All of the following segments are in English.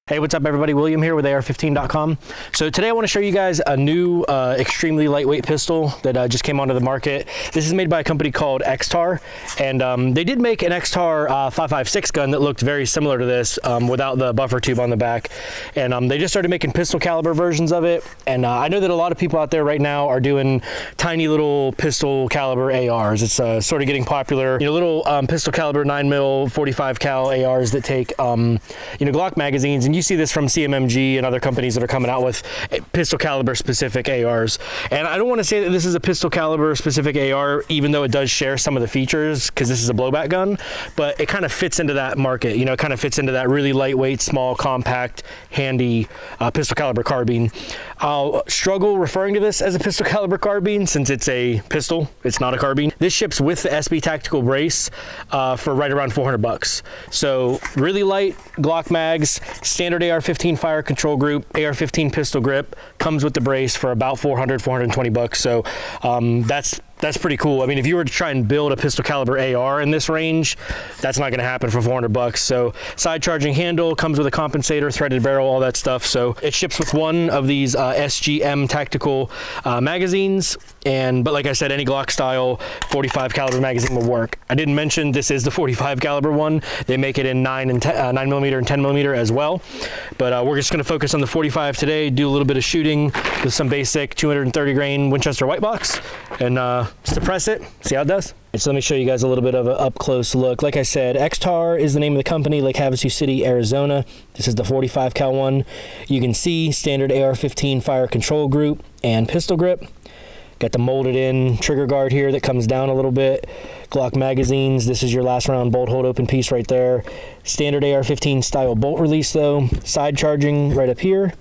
Hey, what's up everybody? William here with AR15.com. So today I want to show you guys a new extremely lightweight pistol that just came onto the market. This is made by a company called Extar, and they did make an Extar 5.56 gun that looked very similar to this without the buffer tube on the back. And they just started making pistol caliber versions of it. And I know that a lot of people out there right now are doing tiny little pistol caliber ARs. It's sort of getting popular. You know, little pistol caliber 9mm 45 cal ARs that take Glock magazines. And you see this from CMMG and other companies that are coming out with pistol caliber specific ARs. And I don't want to say that this is a pistol caliber specific AR, even though it does share some of the features because this is a blowback gun, but it kind of fits into that market. You know, it kind of fits into that really lightweight, small, compact, handy pistol caliber carbine. I'll struggle referring to this as a pistol caliber carbine since it's a pistol, it's not a carbine. This ships with the SB tactical brace for right around 400 bucks. So really light Glock mags, standard AR-15 fire control group, AR-15 pistol grip, comes with the brace for about 420 bucks. So that's pretty cool. I mean, if you were to try and build a pistol caliber AR in this range, that's not going to happen for 400 bucks. So side charging handle, comes with a compensator, threaded barrel, all that stuff. So it ships with one of these SGM tactical magazines. But like I said, any Glock style 45 caliber magazine will work. I didn't mention this is the 45 caliber one. They make it in 9mm and 10mm as well. But we're just going to focus on the 45 today, do a little bit of shooting with some basic 230 grain Winchester white box, and suppress it, see how it does. So let me show you guys a little bit of an up close look. Like I said, Extar is the name of the company, Lake Havasu City, Arizona. This is the 45 cal one. You can see standard AR-15 fire control group and pistol grip. Got the molded in trigger guard here that comes down a little bit. Glock magazines, this is your last round bolt hold open piece right there. Standard AR-15 style bolt release though. Side charging right up here.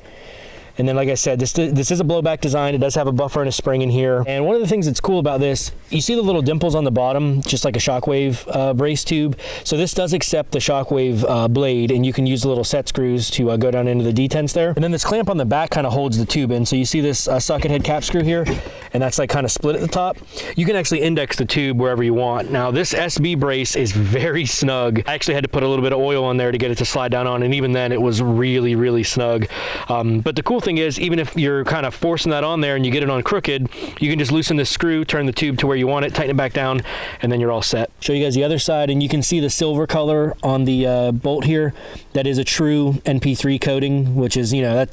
And then, like I said, this is a blowback design. It does have a buffer and a spring in here. And one of the things that's cool about this, you see the little dimples on the bottom, just like a shockwave brace tube. So this does accept the shockwave blade, and you can use the little set screws to go down into the detents there. And then this clamp on the back kind of holds the tube in. So you see this socket head cap screw here, and that's like kind of split at the top. You can actually index the tube wherever you want. Now this SB brace is very snug. I actually had to put a little bit of oil on there to get it to slide down on, and even then it was really, really snug. But the cool thing is, even if you're kind of forcing that on there and you get it on crooked, you can just loosen the screw, turn the tube to where you want it, tighten it back down, and then you're all set. Show you guys the other side, and you can see the silver color on the bolt here. That is a true NP3 coating, which is, you know,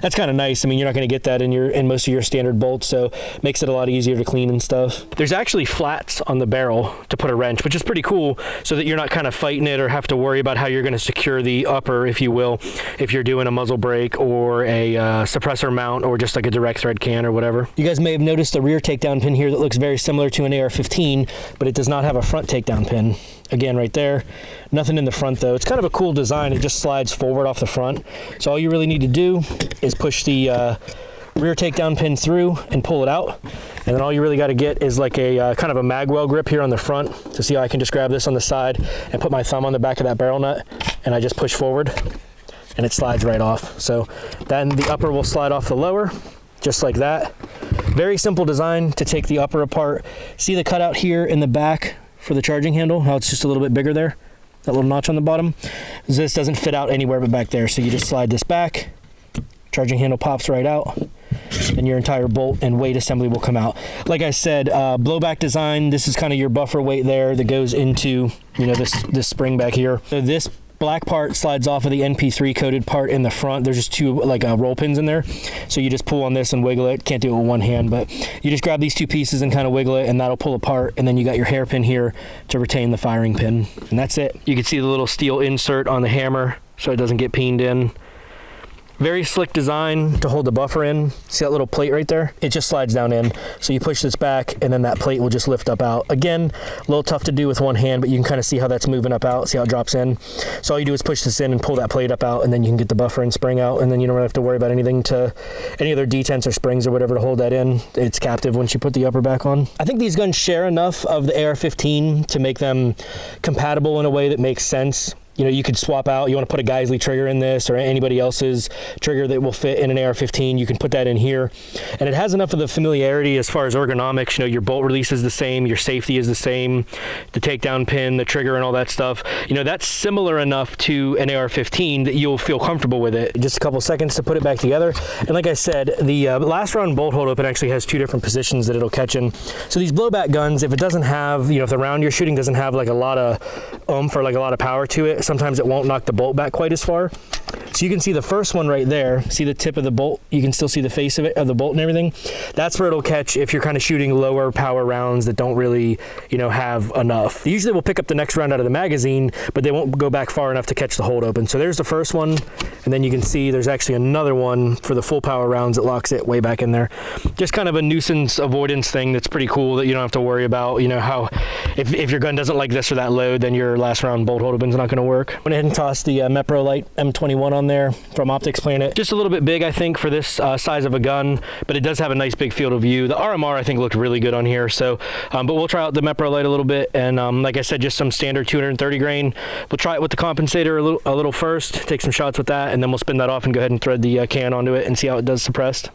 that's kind of nice. I mean, you're not going to get that in most of your standard bolts, so it makes it a lot easier to clean and stuff. There's actually flats on the barrel to put a wrench, which is pretty cool, so that you're not kind of fighting it or have to worry about how you're going to secure the upper, if you will, if you're doing a muzzle brake or a suppressor mount or just like a direct thread can or whatever. You guys may have noticed the rear takedown pin here that looks very similar to an AR-15, but it does not have a front takedown pin. Again, right there. Nothing in the front though. It's kind of a cool design. It just slides forward off the front. So all you really need to do is push the rear takedown pin through and pull it out. And then all you really got to get is like a kind of a magwell grip here on the front. So see how I can just grab this on the side and put my thumb on the back of that barrel nut, and I just push forward and it slides right off. So then the upper will slide off the lower, just like that. Very simple design to take the upper apart. See the cutout here in the back for the charging handle, how it's just a little bit bigger there, that little notch on the bottom. This doesn't fit out anywhere but back there, so you just slide this back, charging handle pops right out, and your entire bolt and weight assembly will come out. Like I said, blowback design, this is kind of your buffer weight there that goes into, you know, this spring back here. So this black part slides off of the NP3 coated part in the front. There's just two like roll pins in there. So you just pull on this and wiggle it. Can't do it with one hand, but you just grab these two pieces and kind of wiggle it, and that'll pull apart. And then you got your hairpin here to retain the firing pin. And that's it. You can see the little steel insert on the hammer so it doesn't get peened in. Very slick design to hold the buffer in. See that little plate right there? It just slides down in. So you push this back and then that plate will just lift up out. Again, a little tough to do with one hand, but you can kind of see how that's moving up out. See how it drops in? So all you do is push this in and pull that plate up out, and then you can get the buffer and spring out, and then you don't really have to worry about any other detents or springs or whatever to hold that in. It's captive once you put the upper back on. I think these guns share enough of the AR-15 to make them compatible in a way that makes sense. you know, you could swap out. You want to put a Geisley trigger in this or anybody else's trigger that will fit in an AR-15, you can put that in here. And it has enough of the familiarity as far as ergonomics. You know, your bolt release is the same, your safety is the same, the takedown pin, the trigger and all that stuff. You know, that's similar enough to an AR-15 that you'll feel comfortable with it. Just a couple seconds to put it back together. And like I said, the last round bolt hold open actually has 2 different positions that it'll catch in. So these blowback guns, if it doesn't have, you know, if the round you're shooting doesn't have like a lot of oomph or like a lot of power to it, sometimes it won't knock the bolt back quite as far. So you can see the first one right there, see the tip of the bolt, you can still see the face of it, of the bolt and everything. That's where it'll catch if you're kind of shooting lower power rounds that don't really, you know, have enough. Usually we'll pick up the next round out of the magazine, but they won't go back far enough to catch the hold open. So there's the first one, and then you can see there's actually another one for the full power rounds that locks it way back in there. Just kind of a nuisance avoidance thing that's pretty cool that you don't have to worry about, you know, how if your gun doesn't like this or that load, then your last round bolt hold open's not going to work. Went ahead and tossed the Mepro Light M21 on there from Optics Planet. Just a little bit big, I think, for this size of a gun, but it does have a nice big field of view. The RMR, I think, looked really good on here. So, but we'll try out the Mepro Light a little bit, and like I said, just some standard 230 grain. We'll try it with the compensator a little first, take some shots with that, and then we'll spin that off and go ahead and thread the can onto it and see how it does suppressed.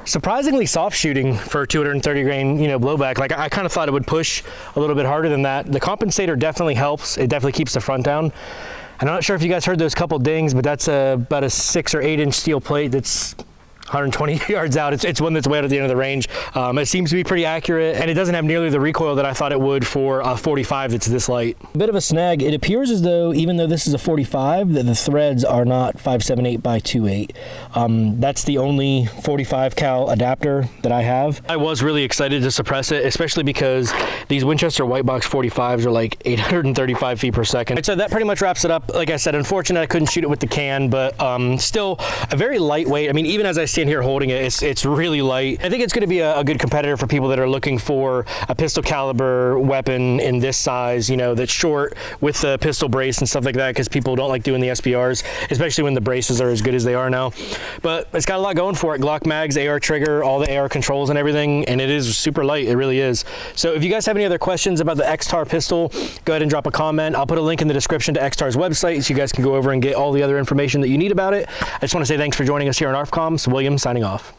Surprisingly soft shooting for 230 grain, you know, blowback. Like I kind of thought it would push a little bit harder than that. The compensator definitely helps. It definitely keeps the front down. And I'm not sure if you guys heard those couple dings, but that's about a 6 or 8 inch steel plate that's 120 yards out. It's one that's way out at the end of the range. It seems to be pretty accurate, and it doesn't have nearly the recoil that I thought it would for a 45 that's this light. A bit of a snag. It appears as though, even though this is a 45, that the threads are not 578 by 28. That's the only 45 cal adapter that I have. I was really excited to suppress it, especially because these Winchester white box 45s are like 835 feet per second. So that pretty much wraps it up. Like I said, unfortunate I couldn't shoot it with the can, but still a very lightweight. I mean, even as I stand here holding it, it's really light. I think it's going to be a good competitor for people that are looking for a pistol caliber weapon in this size, you know, that's short with the pistol brace and stuff like that, because people don't like doing the SBRs, especially when the braces are as good as they are now. But it's got a lot going for it. Glock mags, AR trigger, all the AR controls and everything, and it is super light. It really is. So if you guys have any other questions about the Extar pistol, go ahead and drop a comment. I'll put a link in the description to Extar's website so you guys can go over and get all the other information that you need about it. I just want to say thanks for joining us here on ARFCOM. William signing off.